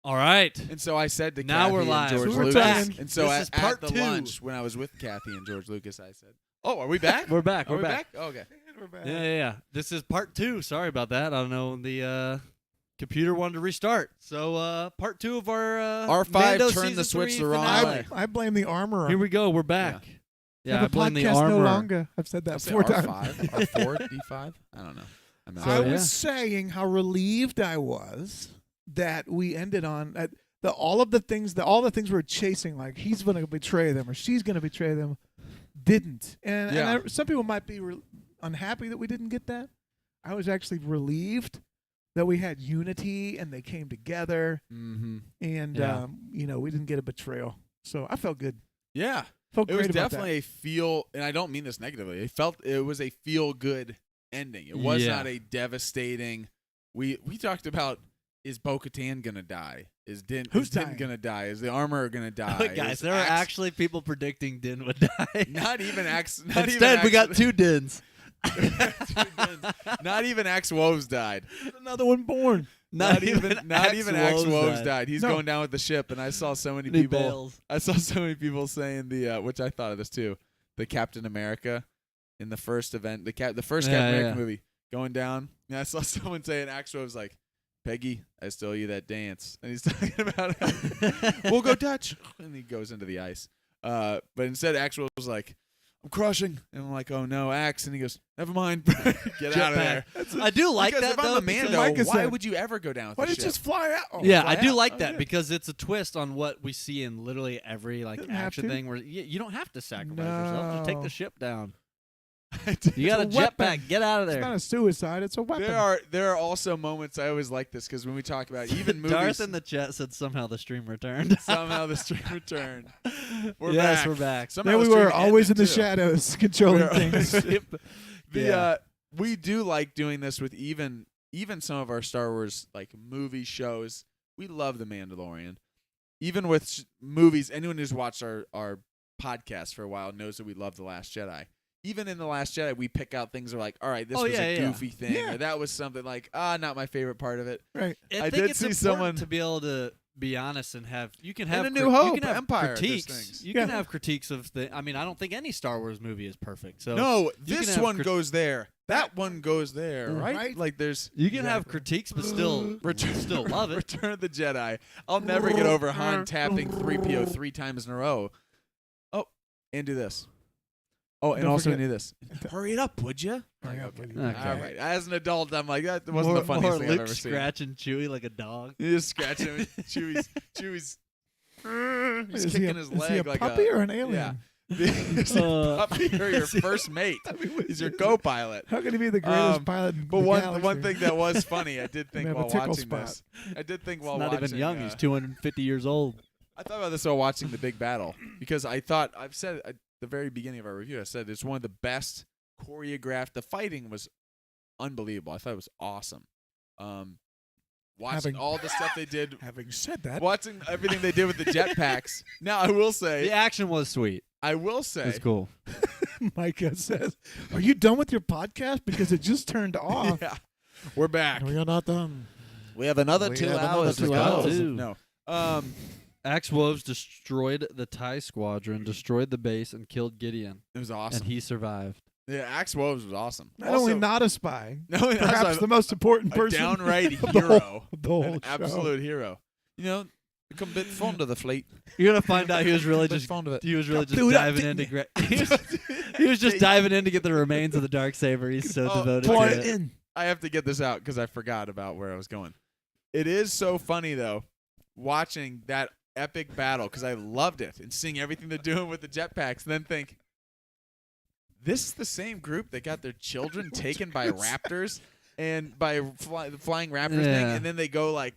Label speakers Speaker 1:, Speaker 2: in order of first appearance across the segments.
Speaker 1: All right.
Speaker 2: And so I said to
Speaker 1: Now
Speaker 2: Kathy
Speaker 1: we're live.
Speaker 2: and George
Speaker 1: So we're
Speaker 2: Lucas,
Speaker 1: back.
Speaker 2: and so
Speaker 1: This
Speaker 2: at,
Speaker 1: is part
Speaker 2: at the
Speaker 1: 2.
Speaker 2: lunch when I was with Kathy and George Lucas, I said, "Oh, are we back?
Speaker 1: We're back.
Speaker 2: Are
Speaker 1: We're
Speaker 2: we
Speaker 1: back.
Speaker 2: back? Oh, okay.
Speaker 3: We're back.
Speaker 1: Yeah. This is part 2. Sorry about that. I don't know. The computer wanted to restart. So part 2 of our
Speaker 2: R5
Speaker 1: Mando
Speaker 2: turned
Speaker 1: season
Speaker 2: the switch
Speaker 1: 3
Speaker 2: the wrong
Speaker 1: finale.
Speaker 2: way.
Speaker 3: I blame the armor.
Speaker 1: Here we go. We're back. Yeah, I
Speaker 3: the
Speaker 1: blame the
Speaker 3: podcast
Speaker 1: armor.
Speaker 3: no longer. I've said that 4 times.
Speaker 2: R5, R4, D5. I don't know. I'm not
Speaker 1: So,
Speaker 3: I
Speaker 2: sure.
Speaker 1: yeah.
Speaker 3: was saying how relieved I was that we ended on all the things we were chasing, like he's going to betray them or she's going to betray them, didn't. And some people might be unhappy that we didn't get that. I was actually relieved that we had unity and they came together,
Speaker 2: Mm-hmm.
Speaker 3: and
Speaker 1: Yeah.
Speaker 3: we didn't get a betrayal. So I felt good.
Speaker 2: Yeah.
Speaker 3: Felt
Speaker 2: It was
Speaker 3: great about
Speaker 2: definitely a feel, and I don't mean this negatively. It was a feel-good ending. It was
Speaker 1: Yeah.
Speaker 2: not a devastating. We talked about, is Bo-Katan gonna die? Is Din
Speaker 3: dying?
Speaker 2: gonna die? Is the armor gonna die?
Speaker 1: Wait, guys,
Speaker 2: Is
Speaker 1: there are
Speaker 2: Axe-
Speaker 1: actually people predicting Din would die.
Speaker 2: not even Axe.
Speaker 1: Instead, we got 2 Dins.
Speaker 2: Not even Axe Woves died.
Speaker 3: that. Another one born.
Speaker 2: Not even Axe Woves
Speaker 1: died.
Speaker 2: died. He's
Speaker 3: No.
Speaker 2: going down with the ship, and I saw so many
Speaker 1: He
Speaker 2: people.
Speaker 1: bails.
Speaker 2: I saw so many people saying which I thought of this too, the Captain America in the first event, the first
Speaker 1: Yeah,
Speaker 2: Captain America
Speaker 1: yeah.
Speaker 2: movie going down. And I saw someone saying, Axel was like, "Peggy, I still owe you that dance," and he's talking about we'll go Dutch, and he goes into the ice. But instead, Axel was like, "I'm crushing," and I'm like, "Oh no, Axe," and he goes, "Never mind, get out of there."
Speaker 1: I do like
Speaker 2: Because
Speaker 1: that,
Speaker 2: if
Speaker 1: though.
Speaker 2: I'm a
Speaker 1: because-
Speaker 2: Mando,
Speaker 3: Micah
Speaker 2: why
Speaker 3: said-
Speaker 2: would you ever go down with
Speaker 3: Why
Speaker 2: the
Speaker 3: did it
Speaker 2: ship?
Speaker 3: just fly out? Oh,
Speaker 1: Yeah,
Speaker 2: fly
Speaker 1: I do
Speaker 2: out.
Speaker 1: like
Speaker 2: Oh,
Speaker 1: that
Speaker 2: yeah.
Speaker 1: because it's a twist on what we see in literally every
Speaker 3: Doesn't have
Speaker 1: action
Speaker 3: to.
Speaker 1: thing where you don't have to sacrifice yourself. Just take
Speaker 3: No.
Speaker 1: the ship down.
Speaker 2: It's
Speaker 1: You got a
Speaker 3: a weapon.
Speaker 1: jetpack. Get out of
Speaker 3: It's
Speaker 1: there.
Speaker 3: not a suicide. It's a weapon.
Speaker 2: There are also moments I always like this because when we talk about even movies,
Speaker 1: Darth in the chat said somehow the stream returned.
Speaker 2: somehow the stream returned. We're
Speaker 1: yes,
Speaker 2: back.
Speaker 1: we're back.
Speaker 2: Somehow
Speaker 3: There we
Speaker 2: the
Speaker 3: were,
Speaker 2: stream
Speaker 3: always in
Speaker 2: ended,
Speaker 3: the
Speaker 2: too.
Speaker 3: shadows, controlling
Speaker 2: We're-
Speaker 3: things.
Speaker 1: Yeah.
Speaker 2: We do like doing this with even some of our Star Wars like movie shows. We love The Mandalorian. Even with movies, anyone who's watched our podcast for a while knows that we love The Last Jedi. Even in The Last Jedi, we pick out things that are like, all right, this was a goofy thing,
Speaker 3: Yeah.
Speaker 2: or that was something like, not my favorite part of it.
Speaker 3: Right.
Speaker 1: I
Speaker 2: I
Speaker 1: think
Speaker 2: did
Speaker 1: it's
Speaker 2: see
Speaker 1: important
Speaker 2: someone-
Speaker 1: to be able to be honest and have you can
Speaker 2: In
Speaker 1: have
Speaker 2: A New
Speaker 1: you
Speaker 2: Hope,
Speaker 1: can have
Speaker 2: Empire, there's
Speaker 1: critiques.
Speaker 2: things.
Speaker 1: You
Speaker 3: Yeah.
Speaker 1: can have critiques of the. I mean, I don't think any Star Wars movie is perfect. So
Speaker 2: No,
Speaker 1: you can
Speaker 2: this
Speaker 1: have
Speaker 2: one goes there. That one goes there,
Speaker 3: Mm.
Speaker 2: right?
Speaker 3: Right.
Speaker 2: Like there's
Speaker 1: you can have
Speaker 3: Exactly.
Speaker 1: critiques, but still still love it.
Speaker 2: Return of the Jedi. I'll never get over Han tapping 3PO 3 times in a row. Oh, and do this. Oh, and
Speaker 3: Don't
Speaker 2: also
Speaker 3: forget-
Speaker 2: do this. Hurry it up, would you?
Speaker 3: Hurry up, would you?
Speaker 1: Okay.
Speaker 2: All right. As an adult, I'm like, that wasn't
Speaker 1: more,
Speaker 2: the funniest
Speaker 1: more
Speaker 2: thing
Speaker 1: Luke
Speaker 2: I've ever seen.
Speaker 1: scratching Chewie like a dog.
Speaker 2: You just scratch him. Chewie's he's
Speaker 3: Is he
Speaker 2: kicking
Speaker 3: a-
Speaker 2: his
Speaker 3: is
Speaker 2: leg
Speaker 3: he a
Speaker 2: like
Speaker 3: puppy
Speaker 2: a
Speaker 3: or an alien?
Speaker 2: Is he a
Speaker 1: Uh,
Speaker 2: puppy or your
Speaker 1: is he-
Speaker 2: first mate?
Speaker 3: I mean, what
Speaker 2: He's
Speaker 3: is
Speaker 2: your
Speaker 3: it?
Speaker 2: co-pilot.
Speaker 3: How can he be the greatest
Speaker 2: Um,
Speaker 3: pilot in
Speaker 2: But
Speaker 3: the
Speaker 2: one
Speaker 3: galaxy?
Speaker 2: thing that was funny, I did think
Speaker 3: have a
Speaker 2: while
Speaker 3: tickle
Speaker 2: watching
Speaker 3: spot.
Speaker 2: this. I did think while
Speaker 1: He's not
Speaker 2: watching.
Speaker 1: even young. He's 250 years old.
Speaker 2: I thought about this while watching the big battle because I thought I've said at the very beginning of our review. I said it's one of the best choreographed. The fighting was unbelievable. I thought it was awesome. Watching
Speaker 3: Having-
Speaker 2: all the stuff they did,
Speaker 3: Having said that,
Speaker 2: watching everything they did with the jetpacks. Now I will say,
Speaker 1: The action was sweet.
Speaker 2: I will say,
Speaker 1: It's cool.
Speaker 3: Micah says, "Are you done with your podcast? Because it just turned off."
Speaker 2: yeah, we're back.
Speaker 3: We are not done.
Speaker 2: We have another
Speaker 3: We
Speaker 2: 2
Speaker 3: have another
Speaker 2: hours.
Speaker 3: 2
Speaker 2: to go.
Speaker 3: hours.
Speaker 2: No.
Speaker 1: Axe Woves destroyed the TIE squadron, destroyed the base, and killed Gideon.
Speaker 2: It was awesome.
Speaker 1: And he survived.
Speaker 2: Yeah, Axe Woves was awesome.
Speaker 3: Not
Speaker 2: Also,
Speaker 3: only not a spy,
Speaker 2: not only not
Speaker 3: perhaps
Speaker 2: a-
Speaker 3: the most important
Speaker 2: a
Speaker 3: person,
Speaker 2: downright
Speaker 3: of the
Speaker 2: hero,
Speaker 3: whole, the whole
Speaker 2: an
Speaker 3: show.
Speaker 2: absolute hero. You know, become a bit fond of the fleet.
Speaker 1: You're gonna find out he was really
Speaker 2: Bit
Speaker 1: just
Speaker 2: fond of it.
Speaker 1: he was really just
Speaker 3: Dude, I
Speaker 1: diving in to
Speaker 3: didn't-
Speaker 1: he was just diving in to get the remains of the Darksaber. He's so
Speaker 2: Oh,
Speaker 1: devoted
Speaker 3: Pour
Speaker 1: to
Speaker 3: it
Speaker 1: it.
Speaker 3: in.
Speaker 2: I have to get this out because I forgot about where I was going. It is so funny though, watching that epic battle because I loved it and seeing everything they're doing with the jetpacks, and then think, this is the same group that got their children taken by raptors and by the flying raptors thing,
Speaker 1: Yeah.
Speaker 2: and then they go like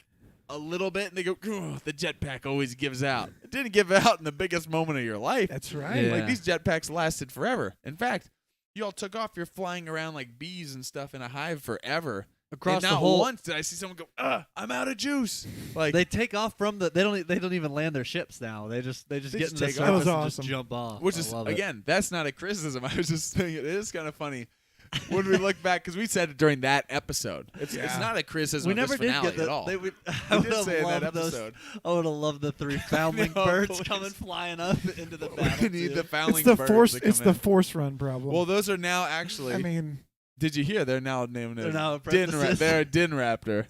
Speaker 2: a little bit and they go, "Ugh, the jetpack always gives out." It didn't give out in the biggest moment of your life.
Speaker 3: That's right.
Speaker 1: Yeah.
Speaker 2: Like these jetpacks lasted forever. In fact, you all took off. You're flying around like bees and stuff in a hive forever.
Speaker 1: Across
Speaker 2: and
Speaker 1: the
Speaker 2: not
Speaker 1: whole
Speaker 2: once did I see someone go, I'm out of juice. Like
Speaker 1: They take off from the they don't even land their ships now. They just
Speaker 2: They
Speaker 1: get
Speaker 2: just
Speaker 1: into the
Speaker 2: take
Speaker 1: surface
Speaker 2: off.
Speaker 3: That was
Speaker 1: and
Speaker 3: awesome.
Speaker 1: just jump off.
Speaker 2: which
Speaker 1: I
Speaker 2: is
Speaker 1: love it.
Speaker 2: again, that's not a criticism. I was just thinking it is kind of funny when we look back, because we said it during that episode. It's
Speaker 3: Yeah.
Speaker 2: not a criticism
Speaker 1: We
Speaker 2: of
Speaker 1: never
Speaker 2: this
Speaker 1: did
Speaker 2: finale
Speaker 1: get
Speaker 2: at all.
Speaker 1: I
Speaker 2: We
Speaker 1: would
Speaker 2: did
Speaker 1: have
Speaker 2: say in that
Speaker 1: loved those.
Speaker 2: episode.
Speaker 1: I would have loved the 3 foundling
Speaker 2: know,
Speaker 1: birds
Speaker 2: please.
Speaker 1: coming flying up into the battle.
Speaker 2: We need
Speaker 1: too.
Speaker 2: the foundling
Speaker 3: It's the
Speaker 2: birds
Speaker 3: force.
Speaker 2: to come
Speaker 3: It's the
Speaker 2: in.
Speaker 3: force run problem.
Speaker 2: Well, those are now actually.
Speaker 3: I mean,
Speaker 2: did you hear? They're now named
Speaker 1: They're
Speaker 2: as
Speaker 1: now
Speaker 2: Din
Speaker 1: apprentices.
Speaker 2: They're a Din Raptor.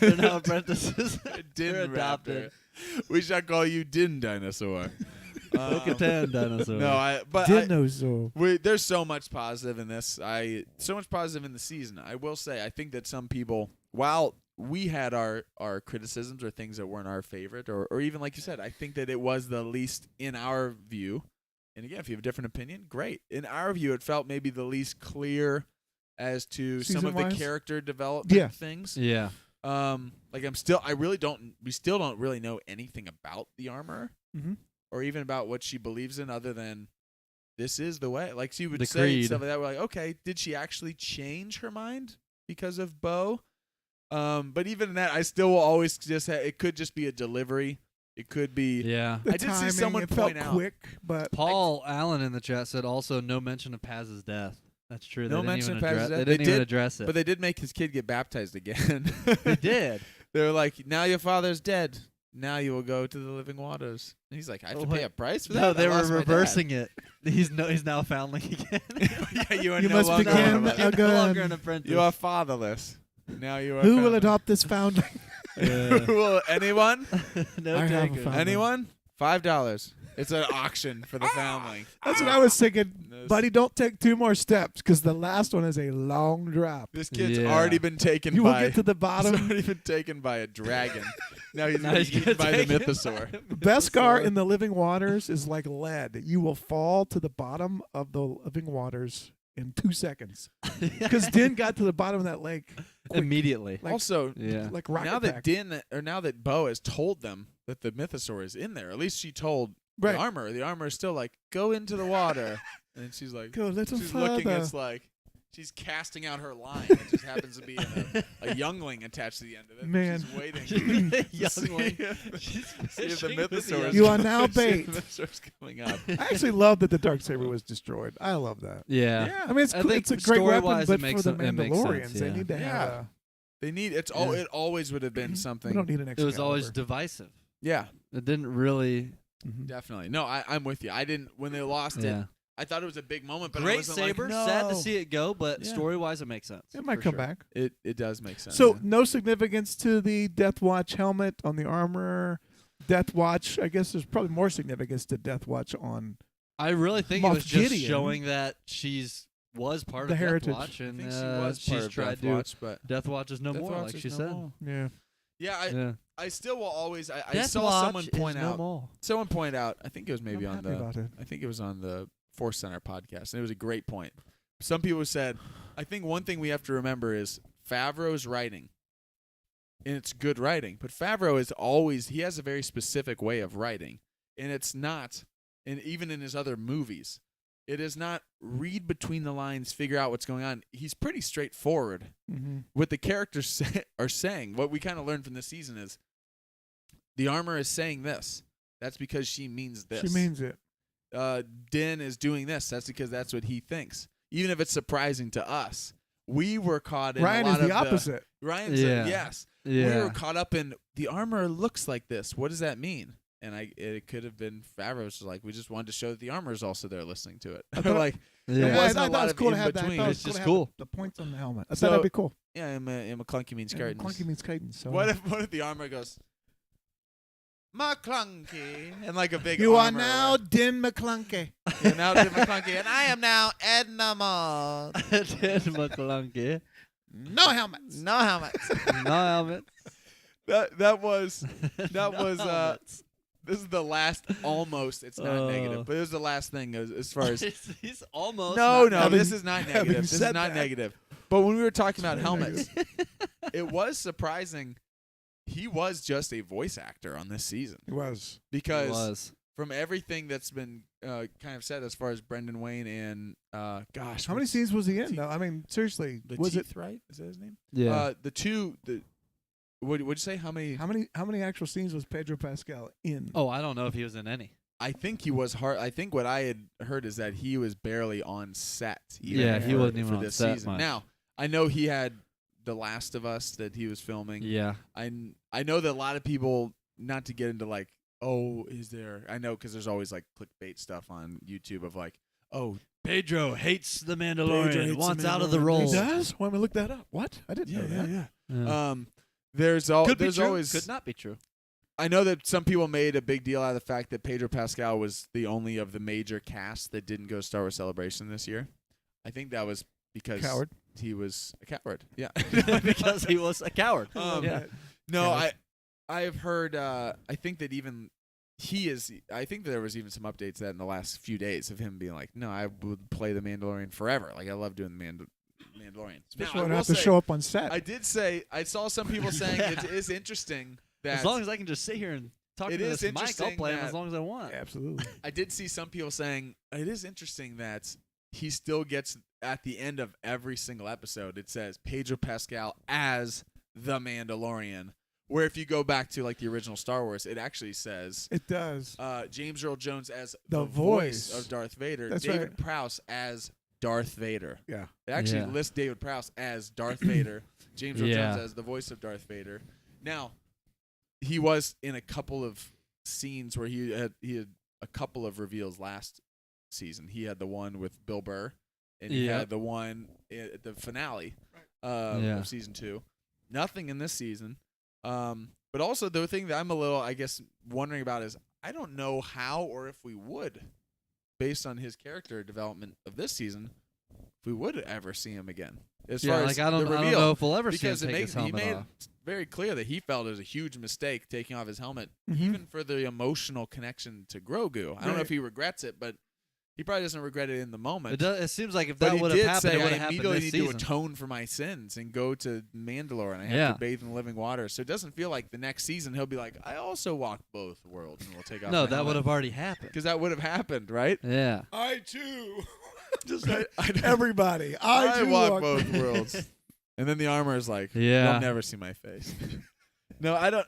Speaker 1: They're now apprentices.
Speaker 2: Din
Speaker 1: They're adopted.
Speaker 2: Raptor. We shall call you Din Dinosaur.
Speaker 1: Bo-Katan dinosaur.
Speaker 2: No, but
Speaker 3: dinosaur.
Speaker 2: there's so much positive in this. So much positive in the season. I will say, I think that some people, while we had our criticisms or things that weren't our favorite, or even like you said, I think that it was the least in our view. And again, if you have a different opinion, great. In our view, it felt maybe the least clear as to some of the
Speaker 3: Season-wise?
Speaker 2: character development
Speaker 3: Yeah.
Speaker 2: things.
Speaker 1: Yeah.
Speaker 2: Like we still don't really know anything about the armor.
Speaker 3: Mm-hmm.
Speaker 2: Or even about what she believes in, other than this is the way. Like she would
Speaker 1: The
Speaker 2: say
Speaker 1: creed.
Speaker 2: stuff like that. We're like, okay, did she actually change her mind because of Bo? But even in that, I still will always just it could just be a delivery. It could be.
Speaker 1: Yeah.
Speaker 3: The
Speaker 2: I did see
Speaker 3: timing,
Speaker 2: someone
Speaker 3: it felt
Speaker 2: point out-
Speaker 3: quick, but
Speaker 1: Paul Allen in the chat said also no mention of Paz's death. That's true.
Speaker 2: No
Speaker 1: They didn't
Speaker 2: mention
Speaker 1: even
Speaker 2: of Paz's
Speaker 1: address-
Speaker 2: death.
Speaker 1: They
Speaker 2: They
Speaker 1: didn't even
Speaker 2: did,
Speaker 1: address it.
Speaker 2: But they did make his kid get baptized again.
Speaker 1: They did.
Speaker 2: They were like, now your father's dead. Now you will go to the living waters. And he's like, I have to pay a price for that?
Speaker 1: No,
Speaker 2: I
Speaker 1: they were
Speaker 2: lost my dad."
Speaker 1: reversing it. He's now foundling again.
Speaker 2: Yeah, you are
Speaker 3: You
Speaker 2: no
Speaker 3: must
Speaker 2: longer
Speaker 3: begin
Speaker 2: one of us.
Speaker 1: You're no longer
Speaker 3: again.
Speaker 1: an apprentice.
Speaker 2: You are fatherless. Now you are.
Speaker 3: who will
Speaker 2: foundling.
Speaker 3: adopt this foundling?
Speaker 1: Yeah.
Speaker 2: Who will? Anyone?
Speaker 1: No
Speaker 3: I have a
Speaker 1: takers.
Speaker 3: foundling.
Speaker 2: Anyone? $5. It's an auction for the foundling.
Speaker 3: That's what I was thinking.
Speaker 2: This-
Speaker 3: Buddy, don't take 2 more steps because the last one is a long drop.
Speaker 2: This kid's
Speaker 1: Yeah.
Speaker 2: already been taken
Speaker 3: You will
Speaker 2: by.
Speaker 3: get to the
Speaker 2: He's
Speaker 3: bottom.
Speaker 2: already been taken by a dragon. Now he's
Speaker 1: Now
Speaker 2: being
Speaker 1: he's
Speaker 2: eaten
Speaker 1: gonna
Speaker 2: by the
Speaker 1: take it
Speaker 2: mythosaur.
Speaker 3: Beskar in the living waters is like lead. You will fall to the bottom of the living waters in 2 seconds. Because Din got to the bottom of that lake quick,
Speaker 1: Immediately.
Speaker 3: like-
Speaker 2: Also,
Speaker 1: Yeah.
Speaker 3: like rocket
Speaker 2: now that
Speaker 3: pack.
Speaker 2: now that Bo has told them that the mythosaur is in there, at least she told
Speaker 3: Right.
Speaker 2: the armor. The armor is still like, go into the water, and she's like,
Speaker 3: Go little
Speaker 2: she's
Speaker 3: further.
Speaker 2: looking. It's like she's casting out her line. It just happens to be a youngling attached to the end of it.
Speaker 3: Man.
Speaker 2: She's waiting.
Speaker 1: Youngling.
Speaker 2: to see
Speaker 1: She's
Speaker 2: if the
Speaker 1: fishing with the
Speaker 2: mythosaur.
Speaker 3: You are now
Speaker 2: see if
Speaker 3: bait.
Speaker 2: the mythosaur's coming up.
Speaker 3: I actually love that the Darksaber was destroyed. I love that.
Speaker 1: Yeah.
Speaker 3: I mean, it's
Speaker 1: I
Speaker 3: cool.
Speaker 1: think
Speaker 3: It's a great weapon,
Speaker 1: story-wise,
Speaker 3: but
Speaker 1: it makes
Speaker 3: for the
Speaker 1: it makes sense,
Speaker 3: Mandalorians, they
Speaker 1: yeah.
Speaker 3: need to have.
Speaker 2: Yeah. They need it's
Speaker 1: Yeah.
Speaker 2: it always would have been something.
Speaker 3: We don't need an
Speaker 1: It
Speaker 3: extra.
Speaker 1: was always divisive.
Speaker 2: Yeah,
Speaker 1: It didn't really.
Speaker 2: definitely. No, I'm with you. I didn't when they lost
Speaker 1: Yeah.
Speaker 2: it. I thought it was a big moment, but I
Speaker 1: Great
Speaker 2: wasn't
Speaker 1: saber.
Speaker 2: Like,
Speaker 1: Sad to
Speaker 3: No.
Speaker 1: see it go, but
Speaker 2: Yeah.
Speaker 1: story-wise, it makes sense.
Speaker 3: It might
Speaker 1: for
Speaker 3: come
Speaker 1: sure.
Speaker 3: back.
Speaker 2: it does make sense.
Speaker 3: So
Speaker 2: yeah.
Speaker 3: no significance to the Death Watch helmet on the armor. Death Watch. I guess there's probably more significance to Death Watch on.
Speaker 1: I really think it
Speaker 3: Moff
Speaker 1: was just
Speaker 3: Gideon.
Speaker 1: showing that was part
Speaker 3: The
Speaker 1: of
Speaker 3: heritage.
Speaker 1: Death Watch,
Speaker 2: I
Speaker 1: and
Speaker 2: think she was
Speaker 1: she's
Speaker 2: part of
Speaker 1: tried
Speaker 2: Death
Speaker 1: to.
Speaker 2: Watch, but
Speaker 1: Death Watch is no
Speaker 2: Death
Speaker 1: more,
Speaker 2: Watch
Speaker 1: like
Speaker 2: is
Speaker 1: she
Speaker 2: no
Speaker 1: said.
Speaker 3: Oh,
Speaker 2: more.
Speaker 3: Yeah.
Speaker 2: Yeah,
Speaker 1: Yeah.
Speaker 2: I still will always. I
Speaker 1: Death
Speaker 2: saw
Speaker 1: Watch
Speaker 2: someone point
Speaker 1: is no
Speaker 2: out.
Speaker 1: more.
Speaker 2: Someone point out. I think it was maybe
Speaker 3: I'm
Speaker 2: on
Speaker 3: happy
Speaker 2: the.
Speaker 3: about it.
Speaker 2: I think it was on the Force Center podcast, and it was a great point. Some people said, I think one thing we have to remember is Favreau's writing, and it's good writing, but Favreau is always he has a very specific way of writing, and it's not, and even in his other movies, it is not read between the lines, figure out what's going on. He's pretty straightforward.
Speaker 3: Mm-hmm.
Speaker 2: What the characters are saying, what we kind of learned from this season is, the armor is saying this. That's because she means this.
Speaker 3: She means it.
Speaker 2: Din is doing this. That's because that's what he thinks. Even if it's surprising to us, we were caught in
Speaker 3: Ryan
Speaker 2: a lot
Speaker 3: is the
Speaker 2: of
Speaker 3: opposite.
Speaker 2: Ryan said
Speaker 1: Yeah.
Speaker 2: yes.
Speaker 1: Yeah.
Speaker 2: We were caught up in the armor looks like this. What does that mean? And it could have been Favreau's like we just wanted to show that the armor is also there listening to it.
Speaker 3: thought-
Speaker 2: like
Speaker 1: Yeah.
Speaker 2: It wasn't
Speaker 3: I
Speaker 2: a
Speaker 3: thought
Speaker 2: lot
Speaker 3: it was
Speaker 2: of
Speaker 3: cool to
Speaker 2: in
Speaker 3: have that. I
Speaker 2: between.
Speaker 3: thought it
Speaker 1: It's
Speaker 3: was cool
Speaker 1: just
Speaker 3: to have
Speaker 1: cool.
Speaker 3: The points on the helmet. I
Speaker 2: So-
Speaker 3: thought that'd be cool.
Speaker 2: yeah, McClunky means
Speaker 3: Yeah,
Speaker 2: curtains.
Speaker 3: Clunky means cadence. So.
Speaker 2: What if the armor goes McClunky and like a big
Speaker 3: You are
Speaker 2: armor
Speaker 3: now
Speaker 2: around-
Speaker 3: Din McClunky.
Speaker 2: You're now Din McClunky and I am now Edna Mode.
Speaker 1: Ted McClunky.
Speaker 3: No helmets.
Speaker 2: No helmets.
Speaker 1: No helmets.
Speaker 2: That was
Speaker 1: No helmets.
Speaker 2: this is the last almost it's not negative, but it was the last thing as far as
Speaker 1: He's almost.
Speaker 2: No,
Speaker 1: not-
Speaker 2: this is not
Speaker 3: having
Speaker 2: negative. This is
Speaker 3: said
Speaker 2: not
Speaker 3: that-
Speaker 2: negative. But when we were talking about
Speaker 3: It's
Speaker 2: helmets, it was surprising he was just a voice actor on this season
Speaker 3: It was.
Speaker 1: It
Speaker 2: because
Speaker 1: was.
Speaker 2: from everything that's been kind of said as far as Brendan Wayne and gosh,
Speaker 3: How many
Speaker 2: what's-
Speaker 3: scenes was he in?
Speaker 2: Teeth-
Speaker 3: though? I mean, seriously,
Speaker 2: The
Speaker 3: was
Speaker 2: Teeth, right? Is that his name?
Speaker 1: Yeah.
Speaker 2: What'd you say? How many?
Speaker 3: it? How many actual scenes was Pedro Pascal in?
Speaker 1: Oh, I don't know if he was in any.
Speaker 2: I think he was hard. I think what I had heard is that he was barely on set.
Speaker 1: Yeah, he wasn't even
Speaker 2: for
Speaker 1: on
Speaker 2: this
Speaker 1: set
Speaker 2: season.
Speaker 1: much.
Speaker 2: Now I know he had The Last of Us that he was filming.
Speaker 1: Yeah.
Speaker 2: I know that a lot of people, not to get into like, oh, is there? I know because there's always like clickbait stuff on YouTube of like, oh,
Speaker 1: Pedro hates the
Speaker 2: Pedro
Speaker 1: Mandalorian.
Speaker 2: hates
Speaker 1: Wants
Speaker 2: the
Speaker 1: out of the
Speaker 2: Mandalorian.
Speaker 1: role.
Speaker 3: He does? Why don't we look that up? What? I didn't know that.
Speaker 1: Yeah.
Speaker 2: There's
Speaker 1: Could be true.
Speaker 2: always.
Speaker 1: Could not be true.
Speaker 2: I know that some people made a big deal out of the fact that Pedro Pascal was the only of the major cast that didn't go to Star Wars Celebration this year. I think that was because
Speaker 3: Coward.
Speaker 2: he was a coward. Yeah.
Speaker 1: Because he was a coward.
Speaker 2: Yeah. No, I've heard. I think that even he is. I think there was even some updates that in the last few days of him being like, "No, I would play the Mandalorian forever. Like I love doing the Mandalorian."
Speaker 3: Especially
Speaker 2: Now,
Speaker 3: when
Speaker 2: I
Speaker 3: I
Speaker 2: will
Speaker 3: have to
Speaker 2: say,
Speaker 3: show up on set.
Speaker 2: I did say I saw some people saying it is interesting that
Speaker 1: As long as I can just sit here and talk
Speaker 2: It
Speaker 1: to
Speaker 2: is
Speaker 1: this mic, I'll
Speaker 2: interesting
Speaker 1: play him
Speaker 2: that-
Speaker 1: as long as I want.
Speaker 3: Absolutely.
Speaker 2: I did see some people saying it is interesting that he still gets at the end of every single episode. It says Pedro Pascal as the Mandalorian. Where if you go back to like the original Star Wars, it actually says
Speaker 3: It does.
Speaker 2: James Earl Jones as
Speaker 3: The
Speaker 2: the voice
Speaker 3: voice.
Speaker 2: of Darth Vader.
Speaker 3: That's
Speaker 2: David
Speaker 3: right.
Speaker 2: Prowse as Darth Vader.
Speaker 3: Yeah.
Speaker 2: It actually
Speaker 1: Yeah.
Speaker 2: lists David Prowse as Darth Vader. James Earl
Speaker 1: Yeah.
Speaker 2: Jones as the voice of Darth Vader. Now, he was in a couple of scenes where he had a couple of reveals last season. He had the one with Bill Burr, and he
Speaker 1: Yeah.
Speaker 2: had the one at the finale
Speaker 1: Yeah.
Speaker 2: of season 2. Nothing in this season. But also the thing that I'm a little, I guess, wondering about is I don't know how or if we would, based on his character development of this season, if we would ever see him again. As
Speaker 1: Yeah,
Speaker 2: far
Speaker 1: like
Speaker 2: as
Speaker 1: I don't
Speaker 2: the reveal,
Speaker 1: know if we'll ever see him
Speaker 2: because
Speaker 1: take his
Speaker 2: he
Speaker 1: helmet
Speaker 2: made
Speaker 1: off.
Speaker 2: it very clear that he felt it was a huge mistake taking off his helmet,
Speaker 3: Mhm.
Speaker 2: even for the emotional connection to Grogu. I don't know
Speaker 3: Right.
Speaker 2: if he regrets it, but he probably doesn't regret it in the moment.
Speaker 1: It seems like if
Speaker 2: But
Speaker 1: that
Speaker 2: he
Speaker 1: would have
Speaker 2: did
Speaker 1: happened,
Speaker 2: say,
Speaker 1: it would
Speaker 2: I
Speaker 1: have happened
Speaker 2: immediately
Speaker 1: this
Speaker 2: need
Speaker 1: season.
Speaker 2: to atone for my sins and go to Mandalore, and I have
Speaker 1: Yeah.
Speaker 2: to bathe in the living water. So it doesn't feel like the next season he'll be like, I also walk both worlds, and we'll take off
Speaker 1: No, that would have already happened.
Speaker 2: because that would have happened, right?
Speaker 1: Yeah.
Speaker 3: I too. Just
Speaker 2: I-
Speaker 3: everybody. I too
Speaker 2: walk both worlds. And then the armor is like,
Speaker 1: Yeah.
Speaker 2: you'll never see my face. No, I don't.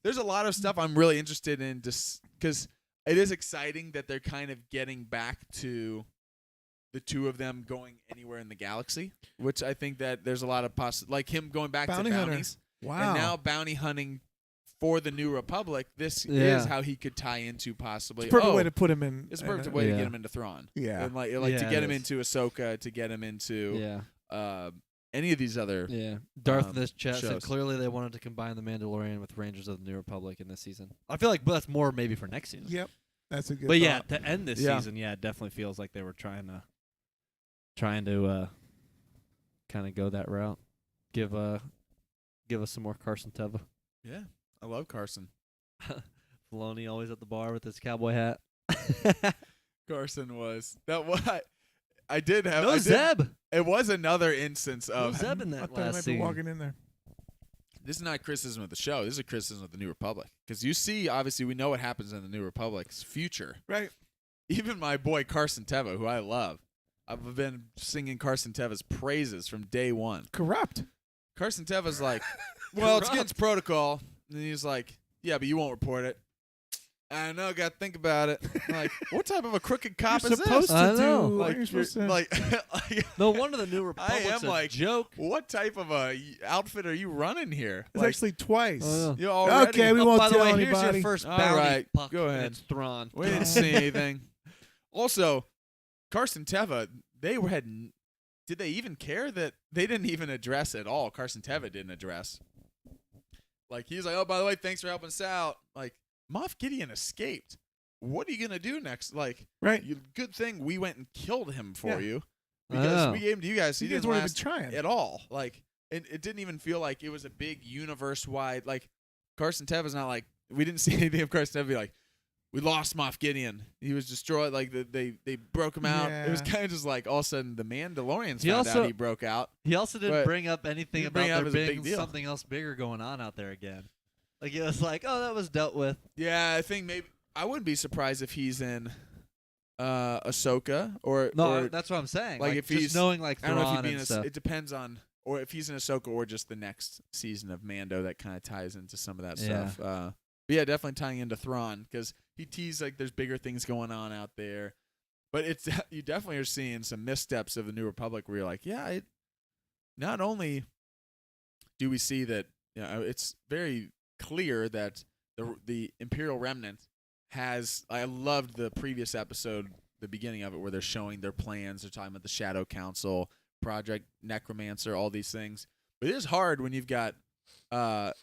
Speaker 2: There's a lot of stuff I'm really interested in, just because it is exciting that they're kind of getting back to the two of them going anywhere in the galaxy, which I think that there's a lot of like him going back
Speaker 3: Bounty
Speaker 2: to
Speaker 3: hunter.
Speaker 2: bounties,
Speaker 3: Wow.
Speaker 2: and now bounty hunting for the New Republic. This
Speaker 1: Yeah.
Speaker 2: is how he could tie into possibly.
Speaker 3: It's a perfect
Speaker 2: oh,
Speaker 3: way to put him in.
Speaker 2: it's a perfect
Speaker 3: in
Speaker 2: way to
Speaker 1: Yeah.
Speaker 2: get him into Thrawn.
Speaker 3: Yeah.
Speaker 2: And like
Speaker 1: Yeah,
Speaker 2: to get
Speaker 1: it
Speaker 2: him
Speaker 1: is.
Speaker 2: into Ahsoka, to get him into
Speaker 1: Yeah.
Speaker 2: any of these other.
Speaker 1: Yeah. Darth in
Speaker 2: Um,
Speaker 1: this chat said
Speaker 2: shows.
Speaker 1: clearly they wanted to combine the Mandalorian with Rangers of the New Republic in this season. I feel like that's more maybe for next season.
Speaker 3: Yep. That's a good
Speaker 1: But yeah,
Speaker 3: thought.
Speaker 1: to end this
Speaker 2: Yeah.
Speaker 1: season, yeah, it definitely feels like they were trying to kind of go that route. Give us some more Carson Teva.
Speaker 2: Yeah, I love Carson.
Speaker 1: Filoni always at the bar with his cowboy hat.
Speaker 2: Carson was that what I did have.
Speaker 1: No
Speaker 2: I did-
Speaker 1: Zeb.
Speaker 2: It was another instance
Speaker 1: No
Speaker 2: of
Speaker 1: Zeb in
Speaker 3: I
Speaker 1: that
Speaker 3: thought I
Speaker 1: last
Speaker 3: might be
Speaker 1: scene.
Speaker 3: walking in there.
Speaker 2: this is not a criticism of the show. This is a criticism of the New Republic, because you see, obviously, we know what happens in the New Republic's future.
Speaker 3: Right.
Speaker 2: Even my boy Carson Teva, who I love, I've been singing Carson Teva's praises from day one.
Speaker 3: Corrupt.
Speaker 2: Carson Teva's like, well, it's
Speaker 1: Corrupt.
Speaker 2: against protocol. And he's like, yeah, but you won't report it. I know, got to think about it. I'm like, what type of a crooked cop
Speaker 3: You're
Speaker 2: is
Speaker 3: supposed
Speaker 2: this?
Speaker 3: to
Speaker 1: I
Speaker 3: do.
Speaker 1: know.
Speaker 3: Like,
Speaker 2: Like,
Speaker 3: you're supposed to.
Speaker 2: like
Speaker 1: No wonder the New Republic's
Speaker 2: am
Speaker 1: a
Speaker 2: like-
Speaker 1: joke.
Speaker 2: what type of a outfit are you running here?
Speaker 3: It's
Speaker 2: Like,
Speaker 3: actually twice.
Speaker 1: Oh,
Speaker 2: you already,
Speaker 3: Okay, we won't
Speaker 1: by the
Speaker 3: tell
Speaker 1: way,
Speaker 3: anybody.
Speaker 1: here's your first
Speaker 2: All
Speaker 1: bounty,
Speaker 2: right,
Speaker 1: Puck,
Speaker 2: go
Speaker 1: and
Speaker 2: ahead.
Speaker 1: it's Thrawn.
Speaker 2: we didn't see anything. Also, Carson Teva, did they even care that they didn't even address at all? Carson Teva didn't address. Like, he's like, oh, by the way, thanks for helping us out. Like, Moff Gideon escaped. What are you going to do next? Like,
Speaker 3: Right.
Speaker 2: good thing we went and killed him for
Speaker 3: Yeah.
Speaker 2: you.
Speaker 1: I
Speaker 2: Because
Speaker 1: know.
Speaker 2: we gave him to you guys. So
Speaker 3: You
Speaker 2: he
Speaker 3: guys
Speaker 2: didn't
Speaker 3: weren't even
Speaker 2: last
Speaker 3: trying.
Speaker 2: at all. Like, it didn't even feel like it was a big universe-wide. Like, Carson Teva's not like, we didn't see anything of Carson Teva be like, we lost Moff Gideon. He was destroyed. Like, they broke him out. It was
Speaker 3: Yeah.
Speaker 2: kind of just like all of a sudden the Mandalorians
Speaker 1: He
Speaker 2: found
Speaker 1: also-
Speaker 2: out he broke out.
Speaker 1: He also didn't
Speaker 2: But
Speaker 1: bring up anything
Speaker 2: he
Speaker 1: about
Speaker 2: bring it up
Speaker 1: there
Speaker 2: as a big
Speaker 1: being
Speaker 2: deal.
Speaker 1: something else bigger going on out there again. Like, it was like, oh, that was dealt with.
Speaker 2: Yeah, I think maybe I wouldn't be surprised if he's in Ahsoka or
Speaker 1: No,
Speaker 2: or,
Speaker 1: that's what I'm saying.
Speaker 2: like,
Speaker 1: Like,
Speaker 2: if
Speaker 1: just
Speaker 2: he's-
Speaker 1: knowing like
Speaker 2: I don't know if
Speaker 1: Thrawn
Speaker 2: he'd be in
Speaker 1: and
Speaker 2: a,
Speaker 1: stuff.
Speaker 2: it depends on, or if he's in Ahsoka or just the next season of Mando that kind of ties into some of that
Speaker 1: Yeah.
Speaker 2: stuff. But yeah, definitely tying into Thrawn because he teased like there's bigger things going on out there. But it's you definitely are seeing some missteps of the New Republic where you're like, yeah, not only do we see that, it's very clear that the Imperial Remnant has. I loved the previous episode, the beginning of it, where they're showing their plans. They're talking about the Shadow Council, Project Necromancer, all these things. But it is hard when you've got Carson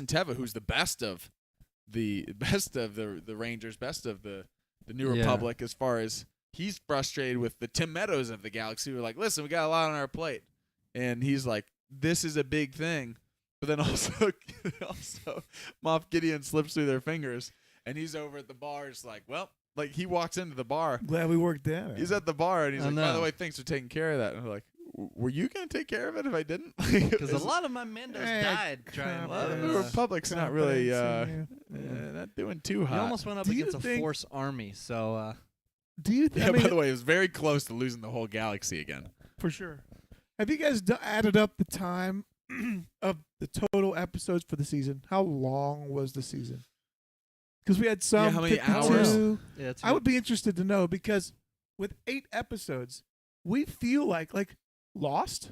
Speaker 2: Teva, who's the best of the Rangers, best of the New Republic, as far as he's frustrated with the Tim Meadows of the galaxy. We're like, listen, we got a lot on our plate. And he's like, this is a big thing. But then also Moff Gideon slips through their fingers, and he's over at the bar. It's like, well, like he walks into the bar.
Speaker 3: Glad we worked that.
Speaker 2: He's at the bar, and he's like, by the way, thanks for taking care of that. And we're like, were you going to take care of it if I didn't?
Speaker 4: Because a lot of my Mandos died trying
Speaker 2: to. The
Speaker 4: to.
Speaker 2: Republic's not really not doing too hot.
Speaker 4: He almost went up against a Force army, so.
Speaker 3: Do you?
Speaker 2: I mean, by the way, it was very close to losing the whole galaxy again.
Speaker 3: For sure. Have you guys added up the time of the total episodes for the season? How long was the season? Because we had some.
Speaker 2: How many
Speaker 3: 52.
Speaker 2: hours?
Speaker 4: Yeah,
Speaker 3: I would be interested to know, because with 8 episodes, we feel like Lost.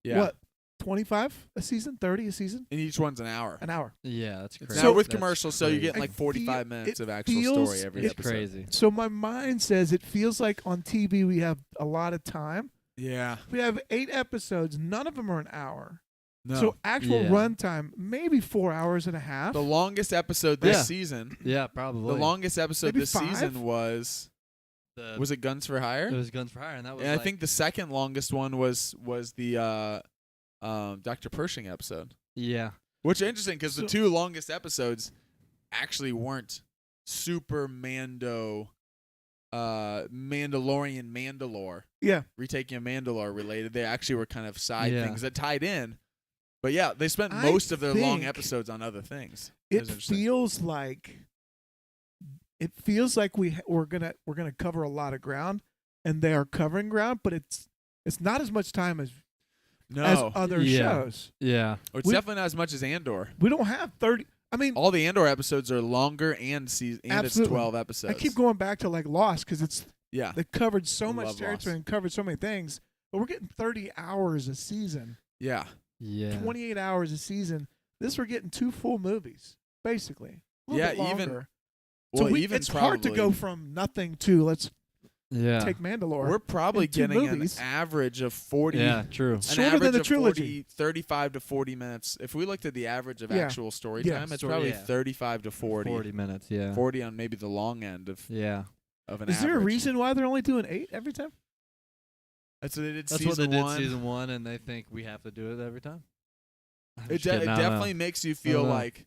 Speaker 2: Yeah.
Speaker 3: What? 25 a season? 30 a season?
Speaker 2: And each one's an hour.
Speaker 3: An hour.
Speaker 4: Yeah, that's crazy.
Speaker 2: Now with
Speaker 4: That's
Speaker 2: commercials, so you're getting like 45 minutes of actual story every
Speaker 4: it's
Speaker 2: episode.
Speaker 4: crazy.
Speaker 3: So my mind says it feels like on TV we have a lot of time.
Speaker 2: Yeah.
Speaker 3: We have 8 episodes. None of them are an hour.
Speaker 2: No.
Speaker 3: So actual
Speaker 4: Yeah.
Speaker 3: runtime, maybe 4 hours and a half.
Speaker 2: The longest episode this
Speaker 4: Yeah.
Speaker 2: season.
Speaker 4: Yeah, probably.
Speaker 2: The longest episode
Speaker 3: Maybe
Speaker 2: this
Speaker 3: 5?
Speaker 2: season was it Guns for Hire?
Speaker 4: It was Guns for Hire, and that was.
Speaker 2: And I think the second longest one was the Dr. Pershing episode.
Speaker 4: Yeah.
Speaker 2: Which is interesting because the 2 longest episodes actually weren't super Mandalorian Mandalore.
Speaker 3: Yeah.
Speaker 2: Retaking a Mandalore related. They actually were kind of side
Speaker 4: Yeah.
Speaker 2: things that tied in. But yeah, they spent
Speaker 3: I
Speaker 2: most of their long
Speaker 3: think
Speaker 2: episodes on other things.
Speaker 3: It
Speaker 2: was interesting.
Speaker 3: feels like we're gonna cover a lot of ground, and they are covering ground, but it's not as much time as other
Speaker 4: Yeah.
Speaker 3: shows.
Speaker 4: Yeah.
Speaker 2: It's
Speaker 3: we-
Speaker 2: definitely not as much as Andor.
Speaker 3: We don't have 30. I mean,
Speaker 2: All the Andor episodes are longer and it's
Speaker 3: Absolutely.
Speaker 2: 12 episodes.
Speaker 3: I keep going back to Lost, because
Speaker 2: Yeah.
Speaker 3: they covered so much
Speaker 2: Love
Speaker 3: territory
Speaker 2: Lost.
Speaker 3: and covered so many things, but we're getting 30 hours a season,
Speaker 2: Yeah.
Speaker 4: Yeah.
Speaker 3: 28 hours a season. We're getting 2 full movies, basically. A little
Speaker 2: Yeah,
Speaker 3: bit
Speaker 2: even-
Speaker 3: longer.
Speaker 2: Well,
Speaker 3: So
Speaker 2: even
Speaker 3: it's hard to
Speaker 2: probably-
Speaker 3: go from nothing to let's
Speaker 4: Yeah.
Speaker 3: take Mandalore.
Speaker 2: We're probably
Speaker 3: in 2
Speaker 2: getting
Speaker 3: movies.
Speaker 2: an average of 40.
Speaker 4: Yeah. True.
Speaker 2: An
Speaker 3: Shorter than
Speaker 2: average
Speaker 3: the
Speaker 2: of
Speaker 3: trilogy.
Speaker 2: 35 to 40 minutes. If we looked at the average of
Speaker 3: Yeah.
Speaker 2: actual story
Speaker 3: Yeah.
Speaker 2: time, it's
Speaker 4: Story,
Speaker 2: probably
Speaker 4: yeah.
Speaker 2: 35 to 40.
Speaker 4: 40 minutes. Yeah.
Speaker 2: 40 on maybe the long end of
Speaker 4: Yeah.
Speaker 2: an
Speaker 3: Is there a
Speaker 2: average.
Speaker 3: reason why they're only doing 8 every time?
Speaker 2: That's what they did
Speaker 4: That's
Speaker 2: season
Speaker 4: what they did
Speaker 2: 1.
Speaker 4: season 1, and they think we have to do it every time. I'm
Speaker 2: It
Speaker 4: just kidding, I don't
Speaker 2: definitely
Speaker 4: know.
Speaker 2: makes you feel
Speaker 4: know.
Speaker 2: like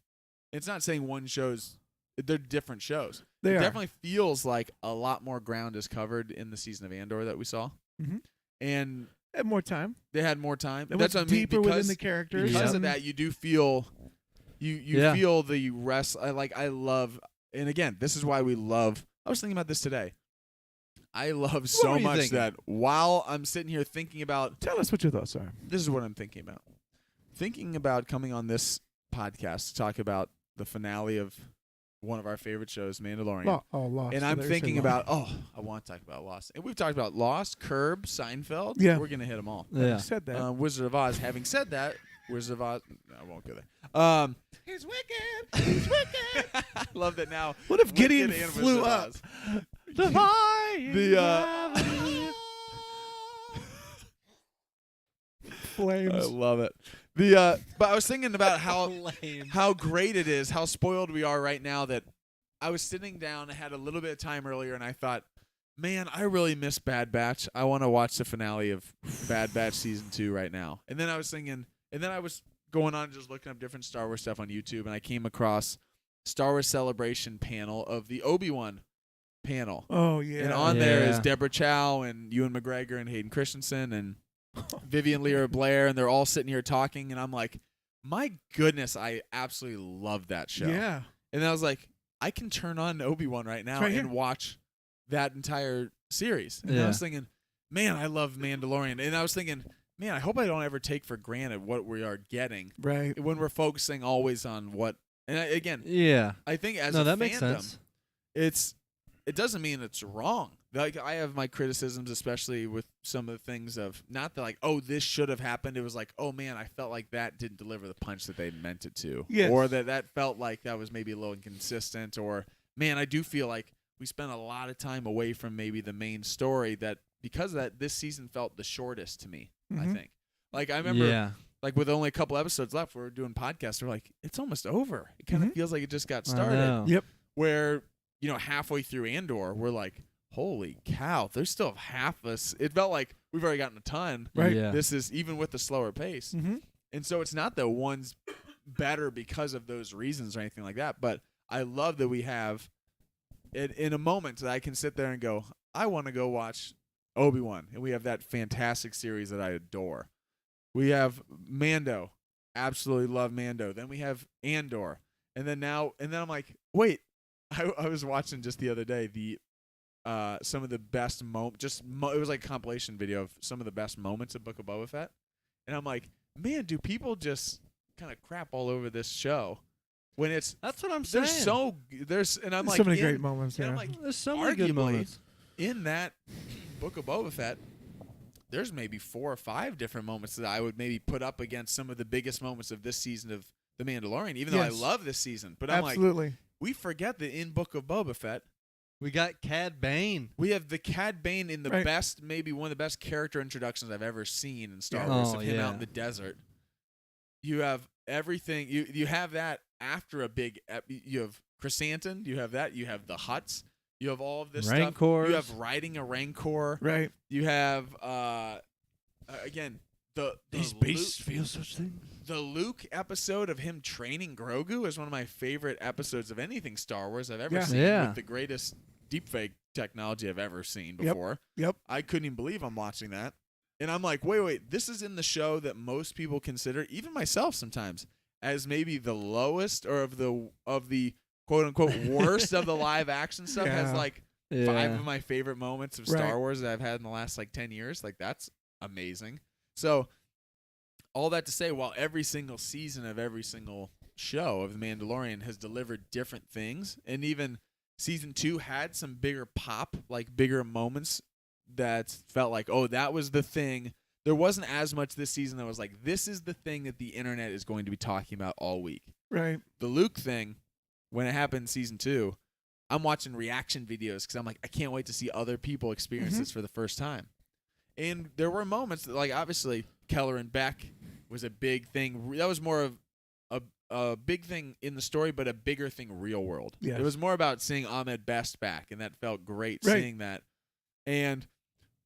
Speaker 2: it's not saying one show's they're different shows.
Speaker 3: They
Speaker 2: It
Speaker 3: are.
Speaker 2: definitely feels like a lot more ground is covered in the season of Andor that we saw.
Speaker 3: Mhm.
Speaker 2: And
Speaker 3: They have more time.
Speaker 2: they had more time.
Speaker 3: They
Speaker 2: That's
Speaker 3: went
Speaker 2: what I mean
Speaker 3: deeper within
Speaker 2: because
Speaker 3: the characters.
Speaker 2: because
Speaker 4: Yeah.
Speaker 2: of that you do feel you
Speaker 4: Yeah.
Speaker 2: feel the rest I love, and again, this is why we love. I was thinking about this today. I love so
Speaker 4: were you
Speaker 2: much
Speaker 4: thinking?
Speaker 2: that while I'm sitting here thinking about
Speaker 3: Tell us what your thoughts are.
Speaker 2: this is what I'm thinking about. Thinking about coming on this podcast to talk about the finale of one of our favorite shows, Mandalorian.
Speaker 3: Lost.
Speaker 2: And
Speaker 3: So
Speaker 2: I'm
Speaker 3: there's
Speaker 2: thinking
Speaker 3: a lot.
Speaker 2: about, I want to talk about Lost. And we've talked about Lost, Curb, Seinfeld.
Speaker 3: Yeah.
Speaker 2: We're going to hit them all.
Speaker 3: You
Speaker 4: Yeah.
Speaker 3: said that.
Speaker 2: Wizard of Oz. Having said that, Wizard of Oz, no, I won't go there.
Speaker 3: He's wicked. He's wicked.
Speaker 2: I love that now.
Speaker 3: What if Gideon
Speaker 2: Wicked and
Speaker 3: flew
Speaker 2: Wizard of
Speaker 3: up?
Speaker 2: Oz.
Speaker 3: Flames.
Speaker 2: I love it. But I was thinking about
Speaker 4: Lame.
Speaker 2: how great it is, how spoiled we are right now that I was sitting down, I had a little bit of time earlier, and I thought, man, I really miss Bad Batch. I want to watch the finale of Bad Batch Season 2 right now. And then I was thinking, and then I was going on just looking up different Star Wars stuff on YouTube, and I came across Star Wars Celebration panel of the Obi-Wan panel.
Speaker 3: Oh, yeah.
Speaker 2: And on there is
Speaker 4: Yeah.
Speaker 2: Deborah Chow and Ewan McGregor and Hayden Christensen and Vivian Leah Blair, and they're all sitting here talking, and I'm like, my goodness, I absolutely love that show.
Speaker 3: Yeah.
Speaker 2: And then I was like, I can turn on Obi-Wan right now
Speaker 3: It's right
Speaker 2: and
Speaker 3: here.
Speaker 2: watch that entire series. And I
Speaker 4: Yeah.
Speaker 2: was thinking, man, I love Mandalorian. And I was thinking, man, I hope I don't ever take for granted what we are getting
Speaker 3: Right.
Speaker 2: when we're focusing always on what. And again,
Speaker 1: Yeah.
Speaker 2: I think as
Speaker 1: No,
Speaker 2: a
Speaker 1: that
Speaker 2: fandom,
Speaker 1: makes sense.
Speaker 2: it doesn't mean it's wrong. Like I have my criticisms, especially with some of the things of not that like, oh, this should have happened. It was like, oh man, I felt like that didn't deliver the punch that they meant it to,
Speaker 3: Yes.
Speaker 2: or that felt like that was maybe a little inconsistent, or man, I do feel like we spent a lot of time away from maybe the main story. That because of that, this season felt the shortest to me. I
Speaker 3: Mhm.
Speaker 2: think. Like I remember.
Speaker 1: Yeah.
Speaker 2: Like with only a couple episodes left, we're doing podcasts. We're like, it's almost over. It kind of
Speaker 3: Mhm.
Speaker 2: feels like it just got
Speaker 1: I
Speaker 2: started.
Speaker 1: know.
Speaker 3: Yep.
Speaker 2: Where halfway through Andor, we're like, holy cow, there's still half us. It felt like we've already gotten a ton.
Speaker 3: Right.
Speaker 1: Yeah.
Speaker 3: Mm-hmm.
Speaker 2: This is even with the slower pace, and so it's not that one's better because of those reasons or anything like that. But I love that we have it in a moment that I can sit there and go, I want to go watch Obi-Wan, and we have that fantastic series that I adore. We have Mando, absolutely love Mando. Then we have Andor, and then I'm like, wait, I was watching just the other day the some of the best moments. It was like a compilation video of some of the best moments of Book of Boba Fett, and I'm like, man, do people just kind of crap all over this show when it's
Speaker 1: That's what I'm saying.
Speaker 2: and I'm like,
Speaker 3: so many great moments.
Speaker 2: and
Speaker 3: Yeah.
Speaker 2: I'm like,
Speaker 1: There's so many good
Speaker 2: arguably,
Speaker 1: moments.
Speaker 2: in that Book of Boba Fett, there's maybe 4 or 5 different moments that I would maybe put up against some of the biggest moments of this season of The Mandalorian, even though I
Speaker 3: Yes.
Speaker 2: love this season. But I'm like,
Speaker 3: Absolutely.
Speaker 2: we forget that in Book of Boba Fett,
Speaker 1: We got Cad Bane.
Speaker 2: we have the Cad Bane in the
Speaker 3: Right.
Speaker 2: best, maybe one of the best character introductions I've ever seen in Star
Speaker 3: Yeah.
Speaker 2: Wars,
Speaker 1: Oh,
Speaker 2: of him
Speaker 1: yeah.
Speaker 2: out in the desert. You have everything. You have that after a big. You have Chrysanthemum. You have that. You have the Hutts. You have all of this stuff.
Speaker 1: Rancors.
Speaker 2: You have riding a Rancor.
Speaker 3: Right.
Speaker 2: You have again the
Speaker 1: feel such things.
Speaker 2: The Luke episode of him training Grogu is one of my favorite episodes of anything Star Wars I've ever
Speaker 3: Yeah.
Speaker 2: seen.
Speaker 1: Yeah.
Speaker 2: With the greatest deepfake technology I've ever seen
Speaker 3: Yep.
Speaker 2: before.
Speaker 3: Yep.
Speaker 2: I couldn't even believe I'm watching that. And I'm like, wait, this is in the show that most people consider, even myself sometimes, as maybe the lowest or of the quote unquote worst of the live action stuff. Has
Speaker 3: Yeah.
Speaker 2: like
Speaker 1: Yeah.
Speaker 2: 5 of my favorite moments of Star
Speaker 3: Right.
Speaker 2: Wars that I've had in the last like 10 years. Like that's amazing. So all that to say, while every single season of every single show of The Mandalorian has delivered different things, and even season 2 had some bigger pop, like bigger moments that felt like, oh, that was the thing. There wasn't as much this season that was like, this is the thing that the internet is going to be talking about all week.
Speaker 3: Right.
Speaker 2: The Luke thing, when it happened in season 2, I'm watching reaction videos because I'm like, I can't wait to see other people experience this for the first time. And there were moments that, like, obviously, Keller and Beck was a big thing. That was more of a big thing in the story, but a bigger thing real world.
Speaker 3: Yes.
Speaker 2: It was more about seeing Ahmed Best back, and that felt great
Speaker 3: Right.
Speaker 2: seeing that. And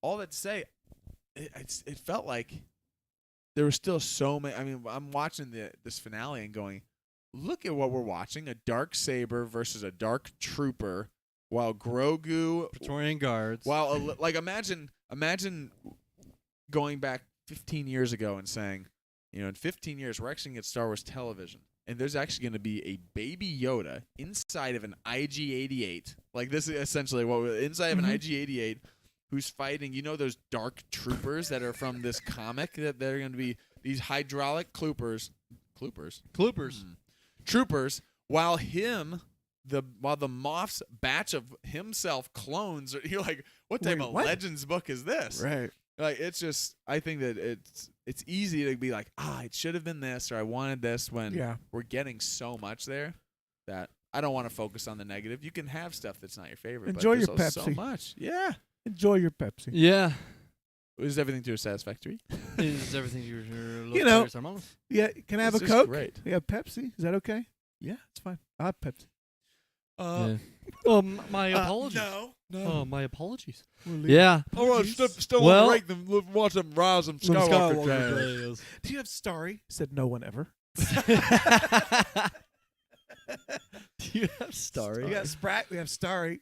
Speaker 2: all that to say, it felt like there were still so many. I mean, I'm watching this finale and going, look at what we're watching: a dark saber versus a dark trooper, while Grogu,
Speaker 1: Praetorian Guards.
Speaker 2: while like imagine going back 15 years ago and saying, in 15 years we're actually going to get Star Wars television, and there's actually going to be a baby Yoda inside of an IG-88. Like this is essentially what inside of an IG-88. Who's fighting, those dark troopers that are from this comic that they're going to be these hydraulic troopers, while the Moff's batch of himself clones, you're like, what type
Speaker 3: Wait,
Speaker 2: of
Speaker 3: what?
Speaker 2: Legends book is this?
Speaker 3: Right.
Speaker 2: Like, it's just, I think that it's easy to be like, it should have been this, or I wanted this, when
Speaker 3: Yeah.
Speaker 2: we're getting so much there that I don't want to focus on the negative. You can have stuff that's not your favorite.
Speaker 3: Enjoy
Speaker 2: but
Speaker 3: your
Speaker 2: there's so
Speaker 3: Pepsi.
Speaker 2: much. Yeah.
Speaker 3: Enjoy your Pepsi.
Speaker 1: Yeah.
Speaker 2: Is everything to your satisfactory?
Speaker 1: Is everything you're
Speaker 3: You know,
Speaker 1: looking
Speaker 3: Yeah. Can I have
Speaker 2: This
Speaker 3: a
Speaker 2: is
Speaker 3: Coke?
Speaker 2: great.
Speaker 3: We have Pepsi. Is that okay? Yeah, it's fine. I'll have Pepsi.
Speaker 1: yeah. Oh, my apologies.
Speaker 3: No.
Speaker 1: Oh, my apologies.
Speaker 3: We'll leave.
Speaker 1: Yeah.
Speaker 2: All right, still
Speaker 1: Well-
Speaker 2: want to them, watch them rise them Skywalker jazz.
Speaker 3: Do you have Starry? Said no one ever.
Speaker 1: Do you have Starry?
Speaker 3: We got Sprat. We have Starry.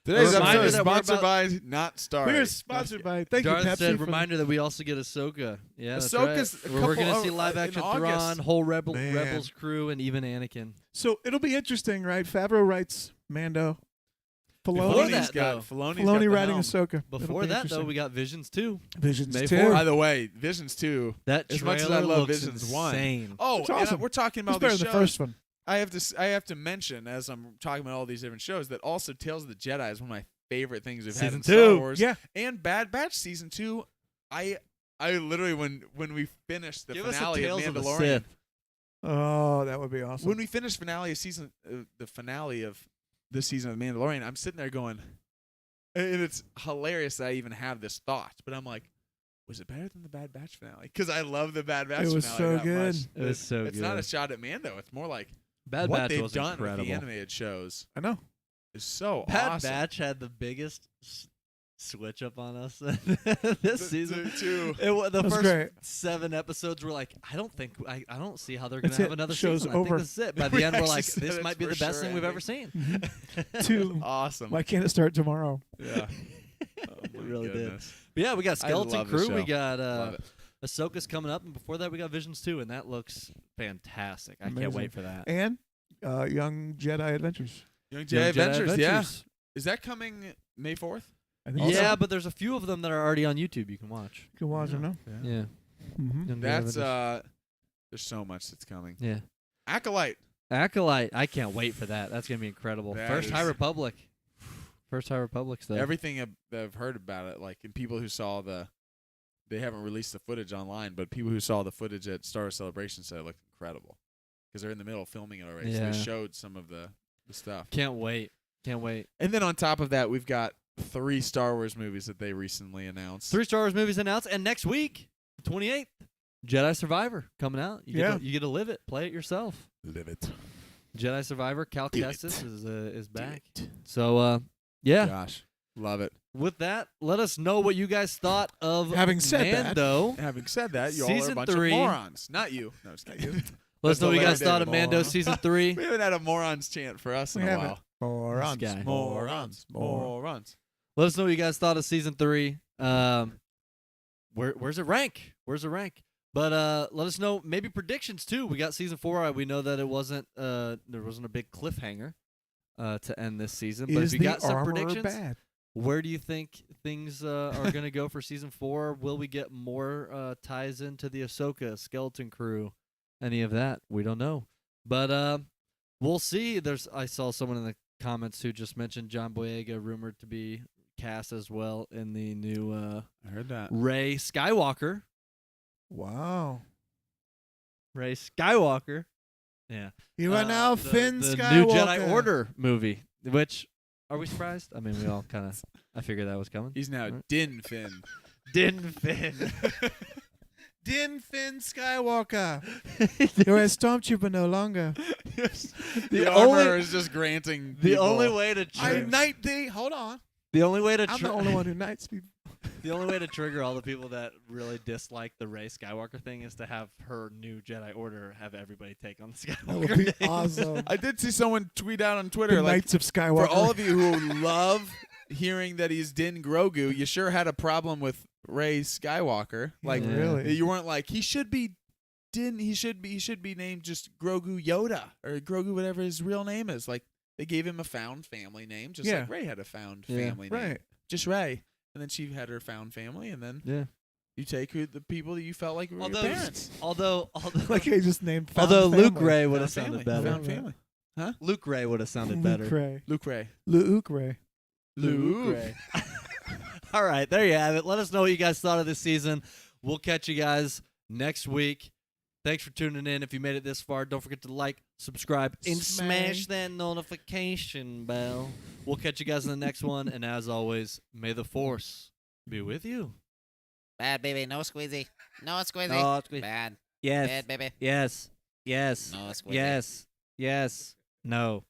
Speaker 2: Today's
Speaker 1: A reminder
Speaker 2: episode is
Speaker 1: that we're
Speaker 2: sponsored by Not Star.
Speaker 3: We're sponsored by. Thank
Speaker 1: Darth
Speaker 3: you, Pepsi.
Speaker 1: said,
Speaker 3: for-
Speaker 1: reminder that we also get Ahsoka. Yeah, that's
Speaker 2: Ahsoka's
Speaker 1: right.
Speaker 2: a
Speaker 1: We're
Speaker 2: couple
Speaker 1: going to see
Speaker 2: of-
Speaker 1: live
Speaker 2: in
Speaker 1: action
Speaker 2: August.
Speaker 1: Thrawn, whole
Speaker 3: Man.
Speaker 1: Rebels crew, and even Anakin.
Speaker 3: So it'll be interesting, right? Favreau writes Mando. Filoni.
Speaker 4: Before that,
Speaker 2: Filoni's
Speaker 3: Filoni
Speaker 2: got the
Speaker 3: riding
Speaker 2: helm.
Speaker 3: Ahsoka. It'll
Speaker 4: Before
Speaker 3: be
Speaker 4: that, though,
Speaker 3: interesting.
Speaker 4: we got Visions 2.
Speaker 3: Visions
Speaker 4: May
Speaker 3: 2.
Speaker 4: 4th.
Speaker 2: By the way, Visions 2.
Speaker 4: That
Speaker 2: As
Speaker 4: trailer
Speaker 2: much as I love
Speaker 4: looks
Speaker 2: Visions
Speaker 4: insane.
Speaker 2: 1. Oh,
Speaker 3: It's
Speaker 2: and
Speaker 3: awesome.
Speaker 2: we're talking
Speaker 3: It's
Speaker 2: about
Speaker 3: better
Speaker 2: these
Speaker 3: than the
Speaker 2: shows.
Speaker 3: first one.
Speaker 2: I have to mention as I'm talking about all these different shows that also Tales of the Jedi is one of my favorite things we've had
Speaker 4: Season
Speaker 2: in
Speaker 4: 2.
Speaker 2: Star Wars.
Speaker 3: Yeah.
Speaker 2: And Bad Batch season 2. I literally when we finished the
Speaker 4: Give us a
Speaker 2: finale of
Speaker 4: Tales of the
Speaker 2: Mandalorian.
Speaker 4: Sith.
Speaker 3: Oh, that would be awesome.
Speaker 2: When we finished the finale of this season of Mandalorian, I'm sitting there going, and it's hilarious that I even have this thought, but I'm like, was it better than the Bad Batch finale? Because I love the Bad Batch
Speaker 3: It was
Speaker 2: finale
Speaker 3: so
Speaker 2: that
Speaker 3: good.
Speaker 2: much.
Speaker 4: It was so
Speaker 2: It's
Speaker 4: good.
Speaker 2: not a shot at Mando. It's more like
Speaker 4: Bad
Speaker 2: what
Speaker 4: Batch
Speaker 2: they've
Speaker 4: was
Speaker 2: done
Speaker 4: incredible.
Speaker 2: with the animated shows
Speaker 3: I know.
Speaker 2: is so
Speaker 4: Bad
Speaker 2: awesome.
Speaker 4: Batch had the biggest switch up on us this season. The
Speaker 3: That's
Speaker 4: first
Speaker 3: great.
Speaker 4: 7 episodes were like, I don't see how they're
Speaker 3: That's
Speaker 4: gonna have
Speaker 3: it.
Speaker 4: another
Speaker 3: Show's
Speaker 4: season. I
Speaker 3: over.
Speaker 4: think this is it. By the
Speaker 2: We
Speaker 4: end, we're
Speaker 2: actually
Speaker 4: like,
Speaker 2: said
Speaker 4: this
Speaker 2: it's
Speaker 4: might be
Speaker 2: for
Speaker 4: the best
Speaker 2: sure
Speaker 4: thing we've
Speaker 2: ending.
Speaker 4: ever seen.
Speaker 3: 2.
Speaker 2: Awesome.
Speaker 3: Why can't it start tomorrow?
Speaker 2: Yeah. Oh
Speaker 4: It
Speaker 2: my
Speaker 4: really did.
Speaker 2: goodness.
Speaker 4: But yeah, we got
Speaker 2: I
Speaker 4: Skeleton
Speaker 2: love the
Speaker 4: Crew. We
Speaker 2: show.
Speaker 4: got
Speaker 2: Love it.
Speaker 4: Ahsoka's coming up, and before that, we got Visions 2, and that looks fantastic. I can't
Speaker 3: Amazing.
Speaker 4: wait for that.
Speaker 3: And Young Jedi Adventures.
Speaker 2: Young
Speaker 4: Young
Speaker 2: Jedi Adventures, yeah.
Speaker 4: Adventures.
Speaker 2: Is that coming May 4th?
Speaker 3: I think
Speaker 4: Yeah,
Speaker 3: so.
Speaker 4: but there's a few of them that are already on YouTube you can watch.
Speaker 3: You can watch them now.
Speaker 4: Yeah.
Speaker 3: Mm-hmm.
Speaker 4: Young Jedi
Speaker 2: That's
Speaker 4: Adventures.
Speaker 2: there's so much that's coming.
Speaker 4: Yeah.
Speaker 2: Acolyte.
Speaker 4: Acolyte. I can't wait for that. That's gonna be incredible.
Speaker 2: That
Speaker 4: First High
Speaker 2: is-
Speaker 4: Republic. First High Republic stuff.
Speaker 2: Everything I've heard about it, like, and people who saw they haven't released the footage online, but people who saw the footage at Star Wars Celebration said it looked incredible because they're in the middle of filming it already. So
Speaker 4: Yeah.
Speaker 2: they showed some of the stuff.
Speaker 4: Can't wait. Can't wait.
Speaker 2: And then on top of that, we've got 3 Star Wars movies that they recently announced.
Speaker 4: 3 Star Wars movies announced, and next week, the 28th, Jedi Survivor coming out. You get to live it, play it yourself.
Speaker 2: Live it.
Speaker 4: Jedi Survivor. Cal
Speaker 2: Do
Speaker 4: Kestis
Speaker 2: it.
Speaker 4: is back. So yeah.
Speaker 2: Gosh, love it.
Speaker 4: With that, let us know what you guys thought of
Speaker 3: Having said that-
Speaker 4: Mando.
Speaker 2: Having said that, you all are a
Speaker 4: Season
Speaker 2: bunch
Speaker 4: 3.
Speaker 2: of morons. Not you. No, just kidding.
Speaker 4: Let us know what you guys
Speaker 2: Larry
Speaker 4: thought of
Speaker 2: David
Speaker 4: Mando
Speaker 2: moron.
Speaker 4: season 3.
Speaker 2: We haven't had a morons chant for us in
Speaker 3: We
Speaker 2: a
Speaker 3: haven't.
Speaker 2: while.
Speaker 3: Morons.
Speaker 4: This guy.
Speaker 3: Morons.
Speaker 2: Morons.
Speaker 4: Let us know what you guys thought of season 3. Where's it rank? Where's it rank? But let us know maybe predictions too. We got season 4. We know that it wasn't there wasn't a big cliffhanger to end this season. But
Speaker 3: Is
Speaker 4: if you
Speaker 3: the
Speaker 4: got some
Speaker 3: armor
Speaker 4: predictions,
Speaker 3: bad?
Speaker 4: where do you think things are going to go for season 4? Will we get more ties into the Ahsoka Skeleton Crew? Any of that? We don't know. But we'll see. I saw someone in the comments who just mentioned John Boyega rumored to be cast as well in the new
Speaker 2: I heard that.
Speaker 4: Rey Skywalker.
Speaker 3: Wow.
Speaker 4: Rey Skywalker. Yeah.
Speaker 3: You are now
Speaker 4: the,
Speaker 3: Finn
Speaker 4: the
Speaker 3: Skywalker.
Speaker 4: new Jedi Order movie. Which are we surprised? I mean, we all kind of. I figured that was coming.
Speaker 2: He's now
Speaker 4: Right.
Speaker 2: Din Finn.
Speaker 4: Din Finn.
Speaker 3: Din Finn Skywalker. You're a stormtrooper no longer.
Speaker 2: The
Speaker 4: only-
Speaker 2: armor is just granting.
Speaker 4: The
Speaker 2: people-
Speaker 4: only way to
Speaker 3: I
Speaker 4: trigger.
Speaker 3: knight thee. Hold on.
Speaker 4: The only way to.
Speaker 3: I'm the only one who knights people.
Speaker 4: The only way to trigger all the people that really dislike the Rey Skywalker thing is to have her new Jedi Order have everybody take on the
Speaker 3: That
Speaker 4: Skywalker.
Speaker 3: would be
Speaker 4: name.
Speaker 3: awesome.
Speaker 2: I did see someone tweet out on Twitter
Speaker 3: The
Speaker 2: like,
Speaker 3: Knights of Skywalker.
Speaker 2: for all of you who love hearing that he's Din Grogu, you sure had a problem with Rey Skywalker. Like,
Speaker 4: Yeah.
Speaker 3: really?
Speaker 2: you weren't like he should be Din. He should be named just Grogu Yoda or Grogu whatever his real name is. Like they gave him a found family name, just
Speaker 3: Yeah.
Speaker 2: like Rey had a found
Speaker 4: Yeah.
Speaker 2: family name.
Speaker 3: Right.
Speaker 2: Just Rey, and then she had her found family, and then
Speaker 4: Yeah.
Speaker 2: you take the people that you felt like were
Speaker 4: Although,
Speaker 2: your parents.
Speaker 4: although,
Speaker 3: Like he just named. Found
Speaker 4: although Luke
Speaker 3: family.
Speaker 4: Ray would
Speaker 2: Found
Speaker 4: have sounded
Speaker 2: family.
Speaker 4: better.
Speaker 2: Found family.
Speaker 4: Luke Ray would have sounded
Speaker 3: Luke
Speaker 4: better.
Speaker 3: Ray.
Speaker 2: Luke Ray.
Speaker 3: Luke Ray.
Speaker 2: Luke.
Speaker 4: Ray. All right, there you have it. Let us know what you guys thought of this season. We'll catch you guys next week. Thanks for tuning in. If you made it this far, don't forget to like, subscribe, and smash that notification bell. We'll catch you guys in the next one. And as always, may the Force be with you.
Speaker 5: Bad baby, no squeezy. No squeezy.
Speaker 4: No squeezy.
Speaker 5: Bad.
Speaker 4: Yes.
Speaker 5: Bad baby.
Speaker 4: Yes. Yes.
Speaker 5: No squeezy.
Speaker 4: Yes. Yes. No.